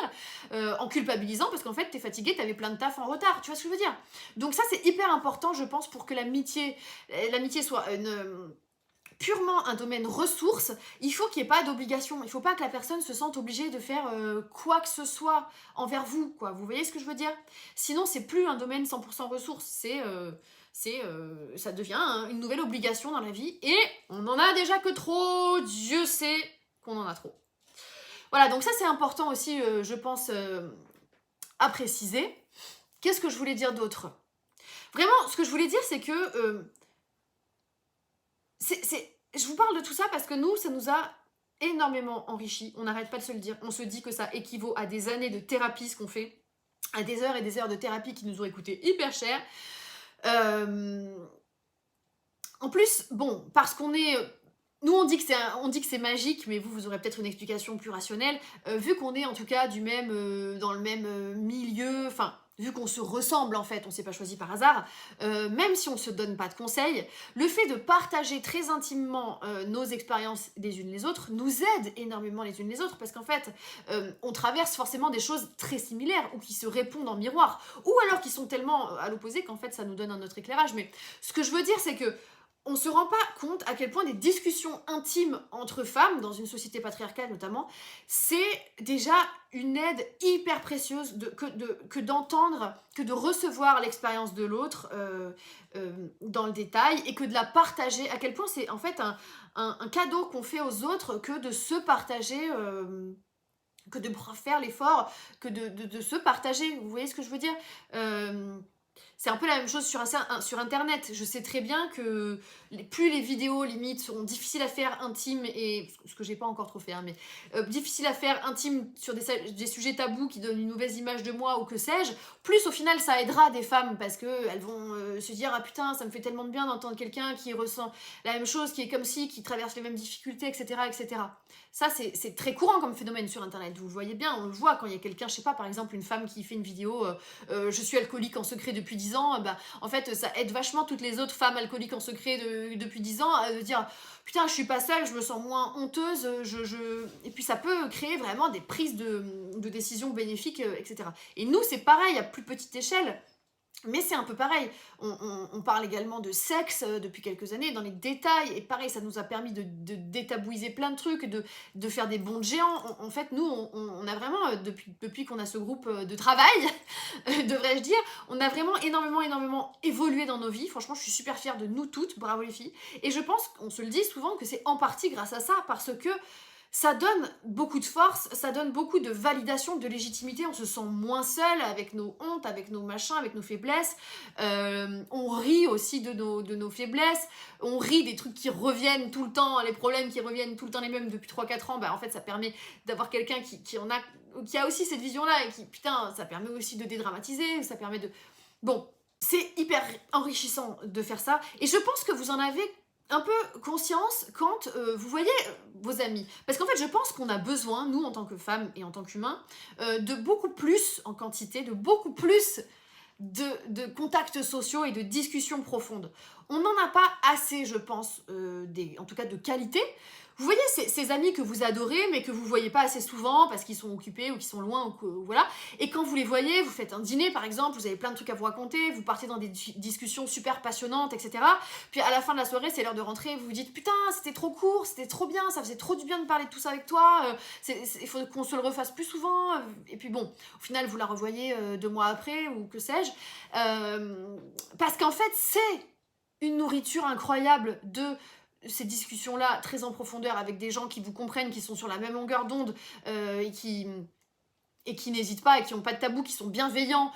en culpabilisant, parce qu'en fait t'es fatiguée, t'avais plein de taf en retard, tu vois ce que je veux dire. Donc ça c'est hyper important, je pense, pour que l'amitié soit purement un domaine ressources, il faut qu'il n'y ait pas d'obligation. Il ne faut pas que la personne se sente obligée de faire quoi que ce soit envers vous, quoi. Vous voyez ce que je veux dire? Sinon, c'est plus un domaine 100% ressources. Ça devient une nouvelle obligation dans la vie. Et on n'en a déjà que trop. Dieu sait qu'on en a trop. Voilà, donc ça, c'est important aussi, je pense, à préciser. Qu'est-ce que je voulais dire d'autre? Vraiment, ce que je voulais dire, c'est que... je vous parle de tout ça parce que nous, ça nous a énormément enrichi. On n'arrête pas de se le dire. On se dit que ça équivaut à des années de thérapie, ce qu'on fait, à des heures et des heures de thérapie qui nous auraient coûté hyper cher. En plus, bon, parce qu'on est... Nous, on dit que c'est magique, mais vous aurez peut-être une explication plus rationnelle. Vu qu'on est en tout cas dans le même milieu, enfin, vu qu'on se ressemble en fait, on ne s'est pas choisi par hasard, même si on ne se donne pas de conseils, le fait de partager très intimement nos expériences les unes les autres nous aide énormément les unes les autres, parce qu'en fait, on traverse forcément des choses très similaires, ou qui se répondent en miroir, ou alors qui sont tellement à l'opposé qu'en fait ça nous donne un autre éclairage. Mais ce que je veux dire, c'est que on se rend pas compte à quel point des discussions intimes entre femmes, dans une société patriarcale notamment, c'est déjà une aide hyper précieuse que d'entendre, que de recevoir l'expérience de l'autre dans le détail, et que de la partager, à quel point c'est en fait un cadeau qu'on fait aux autres que de se partager... que de faire l'effort, que de se partager, vous voyez ce que je veux dire? C'est un peu la même chose sur Internet. Je sais très bien que plus les vidéos, limite, seront difficiles à faire intimes, et ce que j'ai pas encore trop fait, hein, mais difficiles à faire intimes sur des sujets tabous qui donnent une mauvaise image de moi ou que sais-je, plus au final ça aidera des femmes, parce qu'elles vont se dire « Ah putain, ça me fait tellement de bien d'entendre quelqu'un qui ressent la même chose, qui est comme si, qui traverse les mêmes difficultés, etc. etc. » Ça, c'est très courant comme phénomène sur Internet. Vous le voyez bien, on le voit quand il y a quelqu'un, je sais pas, par exemple, une femme qui fait une vidéo je suis alcoolique en secret depuis 10 ans, bah, en fait, ça aide vachement toutes les autres femmes alcooliques en secret depuis 10 ans à dire « Putain, je suis pas seule, je me sens moins honteuse, Et puis ça peut créer vraiment des prises de décisions bénéfiques, etc. Et nous, c'est pareil, à plus petite échelle. Mais c'est un peu pareil, on parle également de sexe depuis quelques années, dans les détails, et pareil, ça nous a permis de détabouiser plein de trucs, de faire des bonds de géants. En fait, nous, on a vraiment, depuis qu'on a ce groupe de travail, devrais-je dire, on a vraiment énormément évolué dans nos vies. Franchement, je suis super fière de nous toutes, bravo les filles. Et je pense qu'on se le dit souvent que c'est en partie grâce à ça, parce que ça donne beaucoup de force, ça donne beaucoup de validation, de légitimité, on se sent moins seul avec nos hontes, avec nos machins, avec nos faiblesses. On rit aussi de nos faiblesses, on rit des trucs qui reviennent tout le temps, les problèmes qui reviennent tout le temps les mêmes depuis 3-4 ans. Bah, en fait, ça permet d'avoir quelqu'un qui a aussi cette vision-là, et qui, putain, ça permet aussi de dédramatiser, ça permet de... Bon, c'est hyper enrichissant de faire ça, et je pense que vous en avez un peu conscience quand vous voyez vos amis. Parce qu'en fait, je pense qu'on a besoin, nous, en tant que femmes et en tant qu'humains, de beaucoup plus en quantité, de beaucoup plus de contacts sociaux et de discussions profondes. On n'en a pas assez, je pense, en tout cas de qualité. Vous voyez ces amis que vous adorez, mais que vous voyez pas assez souvent parce qu'ils sont occupés ou qu'ils sont loin, voilà. Et quand vous les voyez, vous faites un dîner par exemple, vous avez plein de trucs à vous raconter, vous partez dans des discussions super passionnantes, etc. Puis à la fin de la soirée, c'est l'heure de rentrer, vous vous dites putain, c'était trop court, c'était trop bien, ça faisait trop du bien de parler de tout ça avec toi, il faut qu'on se le refasse plus souvent. Et puis bon, au final, vous la revoyez 2 mois après ou que sais-je. Parce qu'en fait, c'est une nourriture incroyable de ces discussions-là très en profondeur avec des gens qui vous comprennent, qui sont sur la même longueur d'onde et qui n'hésitent pas et qui n'ont pas de tabou, qui sont bienveillants,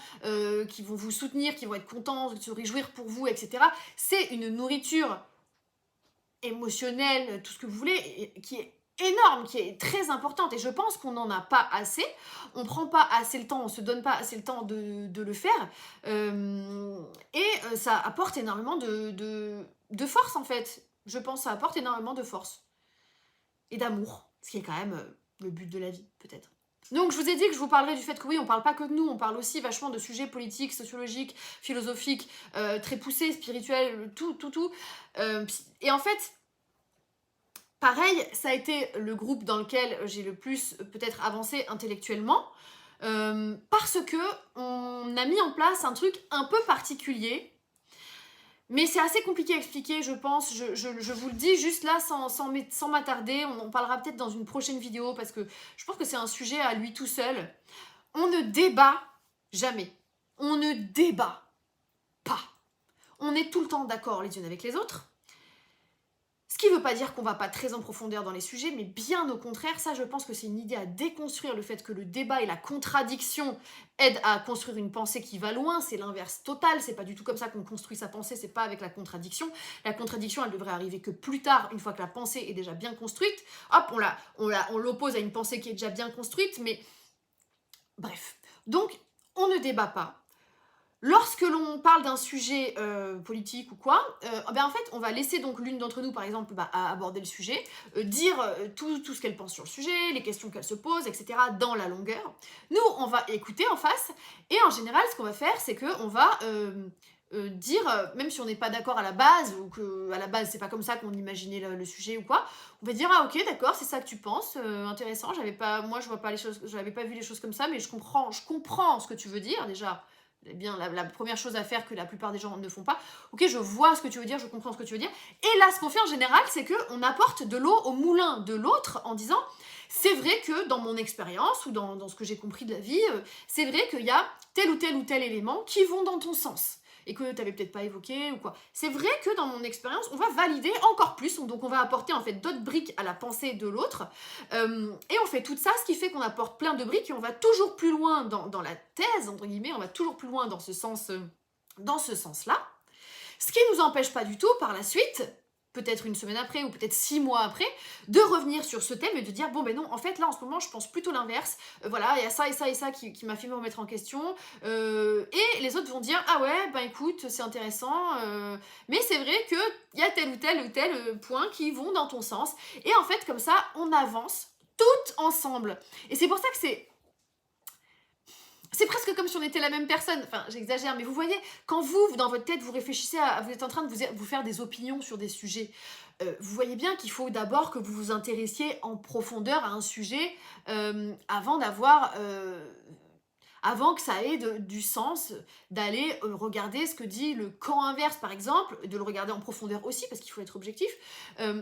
qui vont vous soutenir, qui vont être contents, se réjouir pour vous, etc. C'est une nourriture émotionnelle, tout ce que vous voulez, qui est énorme, qui est très importante, et je pense qu'on n'en a pas assez, on prend pas assez le temps, on se donne pas assez le temps de le faire, ça apporte énormément de force en fait. Je pense que ça apporte énormément de force et d'amour, ce qui est quand même le but de la vie, peut-être. Donc je vous ai dit que je vous parlerai du fait que oui, on parle pas que de nous, on parle aussi vachement de sujets politiques, sociologiques, philosophiques, très poussés, spirituels, tout. Et en fait, pareil, ça a été le groupe dans lequel j'ai le plus peut-être avancé intellectuellement, parce que on a mis en place un truc un peu particulier. Mais c'est assez compliqué à expliquer, je pense. Je vous le dis juste là, sans m'attarder. On en parlera peut-être dans une prochaine vidéo, parce que je pense que c'est un sujet à lui tout seul. On ne débat jamais. On ne débat pas. On est tout le temps d'accord les unes avec les autres. Ce qui ne veut pas dire qu'on ne va pas très en profondeur dans les sujets, mais bien au contraire, ça je pense que c'est une idée à déconstruire, le fait que le débat et la contradiction aident à construire une pensée qui va loin, c'est l'inverse total, c'est pas du tout comme ça qu'on construit sa pensée, c'est pas avec la contradiction. La contradiction, elle devrait arriver que plus tard, une fois que la pensée est déjà bien construite. Hop, on l'oppose à une pensée qui est déjà bien construite, mais bref. Donc, on ne débat pas. Lorsque l'on parle d'un sujet politique ou quoi, en fait, on va laisser donc l'une d'entre nous, par exemple, à aborder le sujet, dire tout ce qu'elle pense sur le sujet, les questions qu'elle se pose, etc., dans la longueur. Nous, on va écouter en face, et en général, ce qu'on va faire, c'est qu'on va dire, même si on n'est pas d'accord à la base, ou que à la base, c'est pas comme ça qu'on imaginait le sujet ou quoi, on va dire, ah ok, d'accord, c'est ça que tu penses, intéressant, moi, je vois pas les choses, j'avais pas vu les choses comme ça, mais je comprends ce que tu veux dire, déjà. Eh bien, la première chose à faire que la plupart des gens ne font pas. Ok, je vois ce que tu veux dire, je comprends ce que tu veux dire. Et là, ce qu'on fait en général, c'est qu'on apporte de l'eau au moulin de l'autre en disant, c'est vrai que dans mon expérience ou dans ce que j'ai compris de la vie, c'est vrai qu'il y a tel ou tel élément qui vont dans ton sens et que tu n'avais peut-être pas évoqué ou quoi. C'est vrai que dans mon expérience, on va valider encore plus, donc on va apporter en fait d'autres briques à la pensée de l'autre, et on fait tout ça, ce qui fait qu'on apporte plein de briques et on va toujours plus loin dans la thèse, entre guillemets, on va toujours plus loin dans ce sens-là, ce qui ne nous empêche pas du tout par la suite, peut-être une semaine après ou peut-être 6 mois après, de revenir sur ce thème et de dire bon ben non, en fait là en ce moment je pense plutôt l'inverse, voilà, il y a ça et ça et ça qui m'a fait me remettre en question, et les autres vont dire ah ouais ben écoute c'est intéressant, mais c'est vrai qu'il y a tel ou tel point qui vont dans ton sens, et en fait comme ça on avance toutes ensemble, et c'est pour ça que c'est presque comme si on était la même personne, enfin j'exagère, mais vous voyez, quand vous, dans votre tête, vous réfléchissez vous êtes en train de vous faire des opinions sur des sujets, vous voyez bien qu'il faut d'abord que vous vous intéressiez en profondeur à un sujet avant avant que ça ait du sens d'aller regarder ce que dit le camp inverse, par exemple, de le regarder en profondeur aussi, parce qu'il faut être objectif.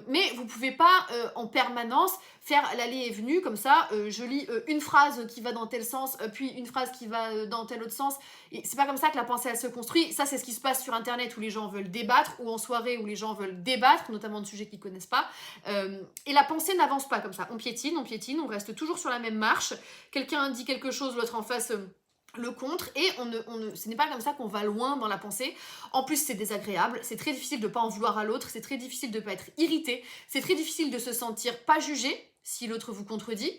Mais vous pouvez pas en permanence faire l'aller et venue, comme ça, je lis une phrase qui va dans tel sens, puis une phrase qui va dans tel autre sens. Et c'est pas comme ça que la pensée, elle se construit. Ça, c'est ce qui se passe sur Internet, où les gens veulent débattre, ou en soirée, où les gens veulent débattre, notamment de sujets qu'ils connaissent pas. Et la pensée n'avance pas comme ça. On piétine, on reste toujours sur la même marche. Quelqu'un dit quelque chose, l'autre en face le contre, et ce n'est pas comme ça qu'on va loin dans la pensée. En plus, c'est désagréable, c'est très difficile de ne pas en vouloir à l'autre, c'est très difficile de ne pas être irrité, c'est très difficile de se sentir pas jugé si l'autre vous contredit,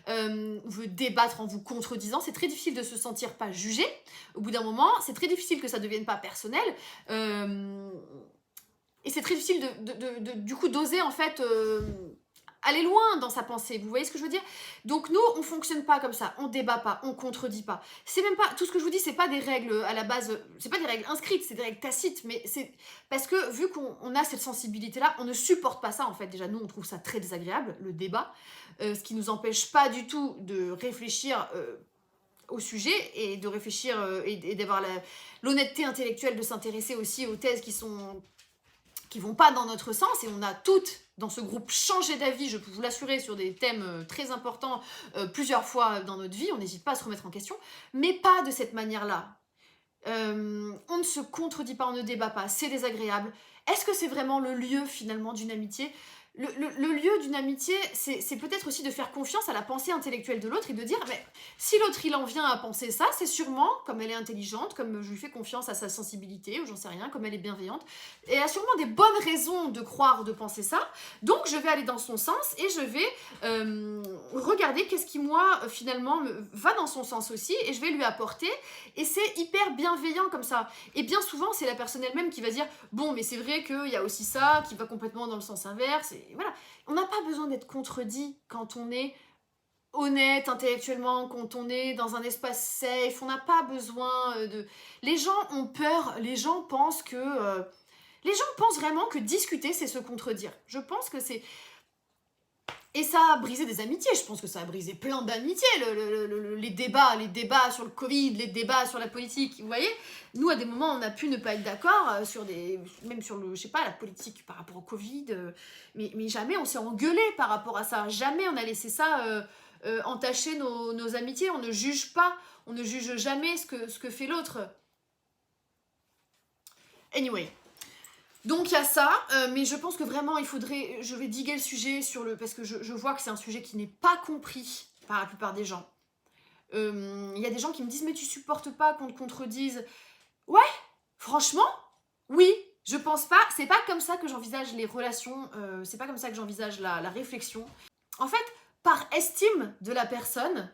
ou veut débattre en vous contredisant, c'est très difficile de se sentir pas jugé. Au bout d'un moment, c'est très difficile que ça ne devienne pas personnel, et c'est très difficile du coup d'oser en fait aller loin dans sa pensée, vous voyez ce que je veux dire? Donc nous, on fonctionne pas comme ça, on débat pas, on contredit pas. C'est même pas, tout ce que je vous dis, c'est pas des règles à la base, c'est pas des règles inscrites, c'est des règles tacites, mais c'est parce que vu qu'on a cette sensibilité-là, on ne supporte pas ça en fait. Déjà, nous, on trouve ça très désagréable, le débat, ce qui nous empêche pas du tout de réfléchir au sujet et de réfléchir et d'avoir l'honnêteté intellectuelle de s'intéresser aussi aux thèses qui vont pas dans notre sens, et on a toutes dans ce groupe changé d'avis, je peux vous l'assurer, sur des thèmes très importants plusieurs fois dans notre vie, on n'hésite pas à se remettre en question, mais pas de cette manière-là. On ne se contredit pas, on ne débat pas, c'est désagréable. Est-ce que c'est vraiment le lieu finalement d'une amitié ? Le lieu d'une amitié, c'est peut-être aussi de faire confiance à la pensée intellectuelle de l'autre et de dire, mais si l'autre il en vient à penser ça, c'est sûrement, comme elle est intelligente, comme je lui fais confiance à sa sensibilité, ou j'en sais rien, comme elle est bienveillante, et elle a sûrement des bonnes raisons de croire, de penser ça, donc je vais aller dans son sens et je vais regarder qu'est-ce qui, moi, finalement, va dans son sens aussi, et je vais lui apporter, et c'est hyper bienveillant comme ça. Et bien souvent, c'est la personne elle-même qui va dire, bon, mais c'est vrai qu'il y a aussi ça, qui va complètement dans le sens inverse, et voilà. On n'a pas besoin d'être contredit quand on est honnête intellectuellement, quand on est dans un espace safe, on n'a pas besoin de... Les gens ont peur, les gens pensent que... Les gens pensent vraiment que discuter, c'est se contredire. Je pense que c'est... Et ça a brisé des amitiés, je pense que ça a brisé plein d'amitiés, les débats sur le Covid, les débats sur la politique, vous voyez. Nous, à des moments, on a pu ne pas être d'accord sur même sur je sais pas, la politique par rapport au Covid, mais jamais on s'est engueulé par rapport à ça, jamais on a laissé ça entacher nos amitiés, on ne juge pas, on ne juge jamais ce que fait l'autre. Anyway. Donc il y a ça, mais je pense que vraiment il faudrait, je vais diguer le sujet parce que je vois que c'est un sujet qui n'est pas compris par la plupart des gens. Il y a des gens qui me disent, mais tu supportes pas qu'on te contredise. Ouais, franchement, oui, je pense pas, c'est pas comme ça que j'envisage les relations, c'est pas comme ça que j'envisage la réflexion. En fait, par estime de la personne,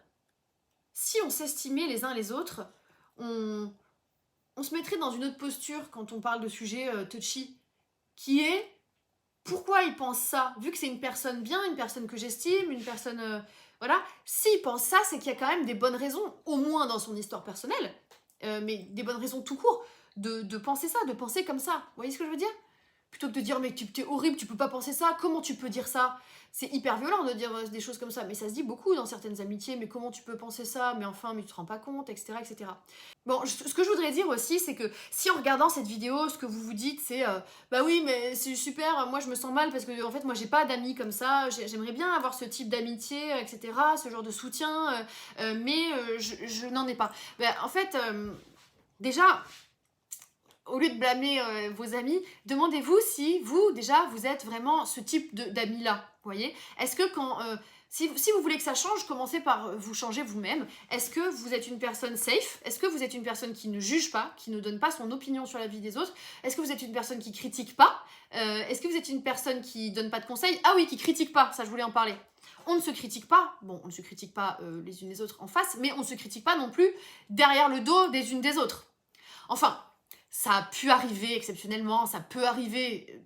si on s'estimait les uns les autres, on se mettrait dans une autre posture quand on parle de sujets touchy, qui est pourquoi il pense ça, vu que c'est une personne bien, une personne que j'estime, une personne... voilà, s'il pense ça, c'est qu'il y a quand même des bonnes raisons, au moins dans son histoire personnelle, mais des bonnes raisons tout court, de penser ça, de penser comme ça. Vous voyez ce que je veux dire? Plutôt que de dire, mais t'es horrible, tu peux pas penser ça, comment tu peux dire ça? C'est hyper violent de dire des choses comme ça, mais ça se dit beaucoup dans certaines amitiés, mais comment tu peux penser ça? Mais enfin, mais tu te rends pas compte, etc. etc. Bon, ce que je voudrais dire aussi, c'est que si en regardant cette vidéo, ce que vous vous dites, c'est bah oui, mais c'est super, moi je me sens mal parce que en fait, moi j'ai pas d'amis comme ça, j'aimerais bien avoir ce type d'amitié, etc., ce genre de soutien, mais je n'en ai pas. Ben, en fait, déjà, au lieu de blâmer vos amis, demandez-vous si vous, déjà, vous êtes vraiment ce type d'amis-là, vous voyez? Est-ce que quand... si vous voulez que ça change, commencez par vous changer vous-même. Est-ce que vous êtes une personne safe? Est-ce que vous êtes une personne qui ne juge pas, qui ne donne pas son opinion sur la vie des autres? Est-ce que vous êtes une personne qui critique pas? Est-ce que vous êtes une personne qui donne pas de conseils? Ah oui, qui critique pas, ça je voulais en parler. On ne se critique pas, bon, on ne se critique pas les unes les autres en face, mais on ne se critique pas non plus derrière le dos des unes des autres. Enfin, ça a pu arriver exceptionnellement, ça peut arriver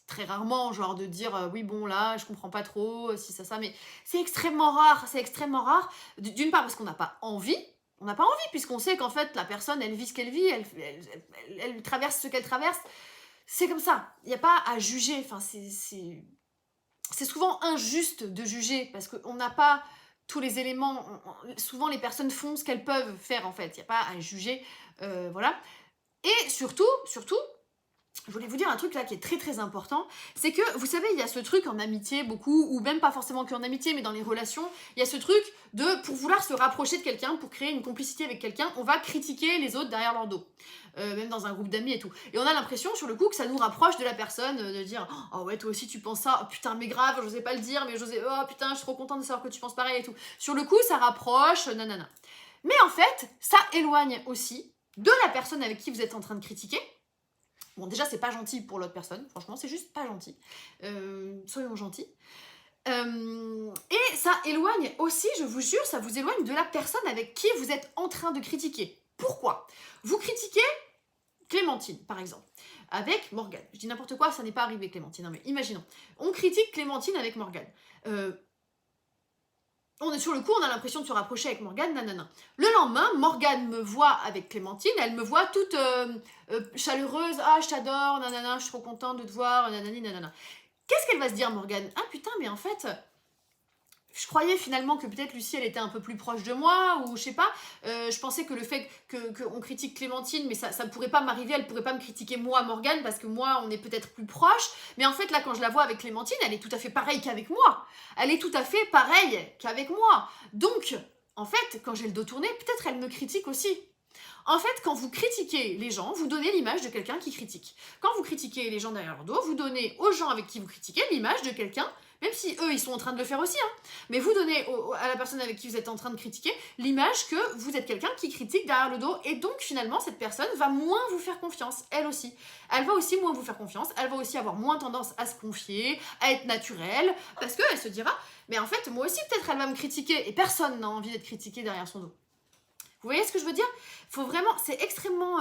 très rarement, genre de dire oui bon là je comprends pas trop, si ça, mais c'est extrêmement rare, d'une part parce qu'on n'a pas envie, puisqu'on sait qu'en fait la personne elle vit ce qu'elle vit, elle traverse ce qu'elle traverse, c'est comme ça, il n'y a pas à juger, enfin c'est souvent injuste de juger, parce qu'on n'a pas tous les éléments, souvent les personnes font ce qu'elles peuvent faire en fait, il n'y a pas à juger, voilà. Et surtout, je voulais vous dire un truc là qui est très très important, c'est que vous savez, il y a ce truc en amitié beaucoup, ou même pas forcément qu'en amitié, mais dans les relations, il y a ce truc de, pour vouloir se rapprocher de quelqu'un, pour créer une complicité avec quelqu'un, on va critiquer les autres derrière leur dos. Même dans un groupe d'amis et tout. Et on a l'impression sur le coup que ça nous rapproche de la personne, de dire « Oh ouais, toi aussi tu penses ça, oh, putain mais grave, j'osais pas le dire, mais oh putain, je suis trop contente de savoir que tu penses pareil et tout. » Sur le coup, ça rapproche, nanana. Mais en fait, ça éloigne aussi de la personne avec qui vous êtes en train de critiquer. Bon, déjà, c'est pas gentil pour l'autre personne, franchement, c'est juste pas gentil. Soyons gentils. Et ça éloigne aussi, je vous jure, ça vous éloigne de la personne avec qui vous êtes en train de critiquer. Pourquoi? Vous critiquez Clémentine, par exemple, avec Morgane. Je dis n'importe quoi, ça n'est pas arrivé, Clémentine, hein, mais imaginons. On critique Clémentine avec Morgane. On est sur le coup, on a l'impression de se rapprocher avec Morgane, nanana. Le lendemain, Morgane me voit avec Clémentine, elle me voit toute chaleureuse, ah je t'adore, nanana, je suis trop contente de te voir, nanani, nanana. Qu'est-ce qu'elle va se dire, Morgane? Ah putain, mais en fait, je croyais finalement que peut-être Lucie, elle était un peu plus proche de moi, ou je sais pas, je pensais que le fait qu'on critique Clémentine, mais ça ne pourrait pas m'arriver, elle pourrait pas me critiquer moi, Morgane, parce que moi, on est peut-être plus proches, mais en fait, là, quand je la vois avec Clémentine, elle est tout à fait pareille qu'avec moi, elle est tout à fait pareille qu'avec moi, donc, en fait, quand j'ai le dos tourné, peut-être elle me critique aussi. En fait, quand vous critiquez les gens, vous donnez l'image de quelqu'un qui critique. Quand vous critiquez les gens derrière leur dos, vous donnez aux gens avec qui vous critiquez l'image de quelqu'un, même si eux, ils sont en train de le faire aussi, hein, mais vous donnez à la personne avec qui vous êtes en train de critiquer l'image que vous êtes quelqu'un qui critique derrière le dos, et donc finalement, cette personne va moins vous faire confiance, elle aussi. Elle va aussi moins vous faire confiance, elle va aussi avoir moins tendance à se confier, à être naturelle, parce qu'elle se dira, mais en fait, moi aussi, peut-être elle va me critiquer, et personne n'a envie d'être critiqué derrière son dos. Vous voyez ce que je veux dire? Faut vraiment, c'est extrêmement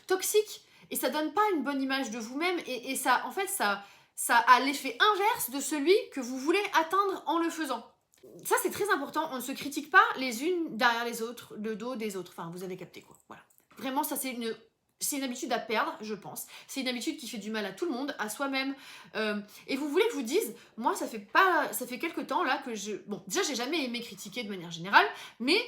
toxique et ça donne pas une bonne image de vous-même et ça, en fait, ça a l'effet inverse de celui que vous voulez atteindre en le faisant. Ça, c'est très important. On ne se critique pas les unes derrière les autres, le dos des autres. Enfin, vous avez capté quoi. Voilà. Vraiment, ça, c'est une habitude à perdre, je pense. C'est une habitude qui fait du mal à tout le monde, à soi-même. Et vous voulez que je vous dise, moi, ça fait quelques temps là que bon, déjà, j'ai jamais aimé critiquer de manière générale, mais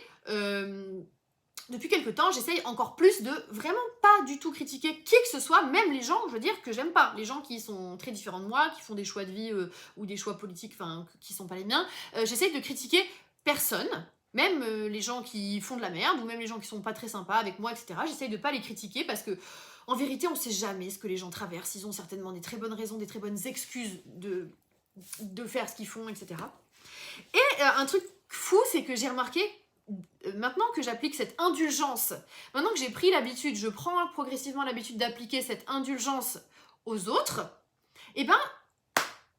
depuis quelques temps, j'essaye encore plus de vraiment pas du tout critiquer qui que ce soit, même les gens, je veux dire, que j'aime pas. Les gens qui sont très différents de moi, qui font des choix de vie ou des choix politiques qui sont pas les miens. J'essaye de critiquer personne, même les gens qui font de la merde, ou même les gens qui sont pas très sympas avec moi, etc. J'essaye de pas les critiquer parce que, en vérité, on sait jamais ce que les gens traversent. Ils ont certainement des très bonnes raisons, des très bonnes excuses de faire ce qu'ils font, etc. Et un truc fou, c'est que j'ai remarqué maintenant que j'applique cette indulgence, maintenant que j'ai pris l'habitude, je prends progressivement l'habitude d'appliquer cette indulgence aux autres, et ben,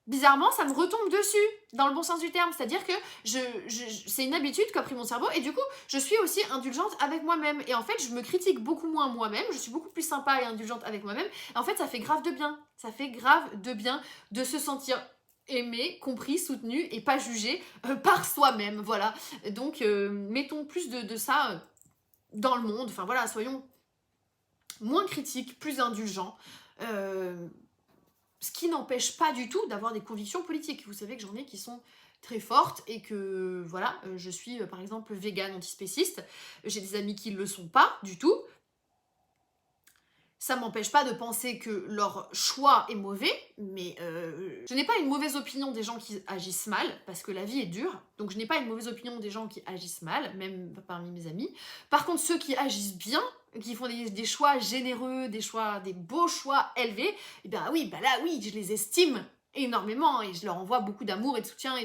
bizarrement, ça me retombe dessus, dans le bon sens du terme. C'est-à-dire que c'est une habitude qu'a pris mon cerveau, et du coup, je suis aussi indulgente avec moi-même. Et en fait, je me critique beaucoup moins moi-même, je suis beaucoup plus sympa et indulgente avec moi-même. Et en fait, ça fait grave de bien. Ça fait grave de bien de se sentir aimé, compris, soutenu et pas jugé par soi-même, voilà. Donc, mettons plus de ça dans le monde, enfin voilà, soyons moins critiques, plus indulgents, ce qui n'empêche pas du tout d'avoir des convictions politiques. Vous savez que j'en ai qui sont très fortes et que, voilà, je suis par exemple végane antispéciste, j'ai des amis qui ne le sont pas du tout. Ça m'empêche pas de penser que leur choix est mauvais, mais je n'ai pas une mauvaise opinion des gens qui agissent mal, parce que la vie est dure, donc je n'ai pas une mauvaise opinion des gens qui agissent mal, même parmi mes amis. Par contre, ceux qui agissent bien, qui font des choix généreux, des beaux choix élevés, et bien oui, bah là oui, je les estime énormément, et je leur envoie beaucoup d'amour et de soutien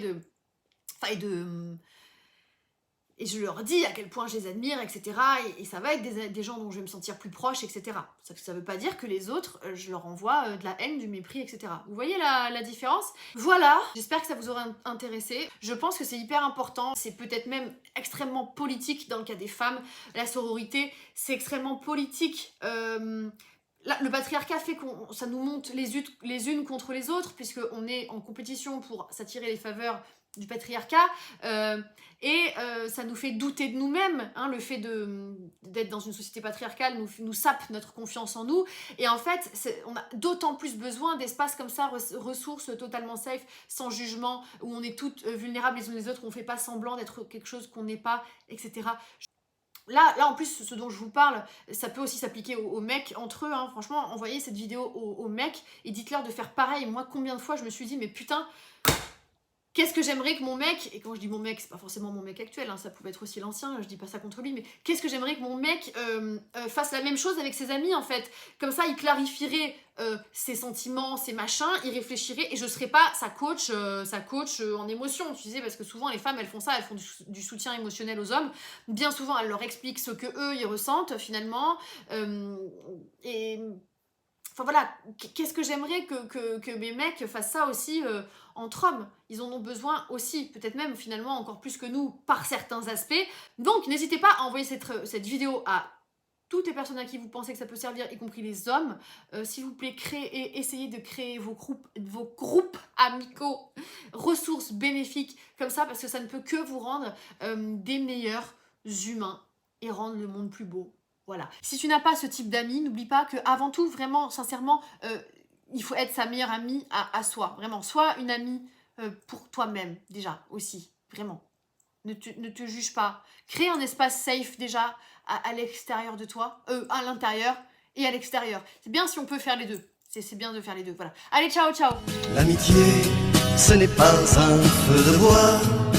et je leur dis à quel point je les admire, etc. Et ça va être des gens dont je vais me sentir plus proche, etc. Ça veut pas dire que les autres, je leur envoie de la haine, du mépris, etc. Vous voyez la différence? Voilà, j'espère que ça vous aura intéressé. Je pense que c'est hyper important. C'est peut-être même extrêmement politique dans le cas des femmes. La sororité, c'est extrêmement politique. Le patriarcat fait que ça nous monte les unes contre les autres, puisqu'on est en compétition pour s'attirer les faveurs du patriarcat, ça nous fait douter de nous-mêmes, hein, le fait d'être dans une société patriarcale nous sape notre confiance en nous, et en fait, on a d'autant plus besoin d'espaces comme ça, ressources totalement safe, sans jugement, où on est toutes vulnérables les unes les autres, où on fait pas semblant d'être quelque chose qu'on n'est pas, etc. Là, en plus, ce dont je vous parle, ça peut aussi s'appliquer aux mecs entre eux, hein. Franchement, envoyez cette vidéo aux mecs et dites-leur de faire pareil. Moi, combien de fois je me suis dit, mais putain, qu'est-ce que j'aimerais que mon mec, et quand je dis mon mec, c'est pas forcément mon mec actuel, hein, ça pouvait être aussi l'ancien, je dis pas ça contre lui, mais qu'est-ce que j'aimerais que mon mec fasse la même chose avec ses amis, en fait. Comme ça, il clarifierait ses sentiments, ses machins, il réfléchirait, et je serais pas sa coach en émotion, tu sais, parce que souvent les femmes, elles font ça, elles font du soutien émotionnel aux hommes. Bien souvent, elles leur expliquent ce que eux, ils ressentent, finalement. Enfin voilà, qu'est-ce que j'aimerais que mes mecs fassent ça aussi entre hommes. Ils en ont besoin aussi, peut-être même finalement encore plus que nous par certains aspects. Donc n'hésitez pas à envoyer cette vidéo à toutes les personnes à qui vous pensez que ça peut servir, y compris les hommes. S'il vous plaît, essayez de créer vos groupes amicaux, ressources bénéfiques comme ça, parce que ça ne peut que vous rendre des meilleurs humains et rendre le monde plus beau. Voilà. Si tu n'as pas ce type d'amis, n'oublie pas que avant tout, vraiment, sincèrement, il faut être sa meilleure amie à soi. Vraiment, sois une amie pour toi-même, déjà, aussi. Vraiment. Ne te juge pas. Crée un espace safe, déjà, à l'extérieur de toi. À l'intérieur et à l'extérieur. C'est bien si on peut faire les deux. C'est bien de faire les deux. Voilà. Allez, ciao, ciao. L'amitié, ce n'est pas un feu de bois.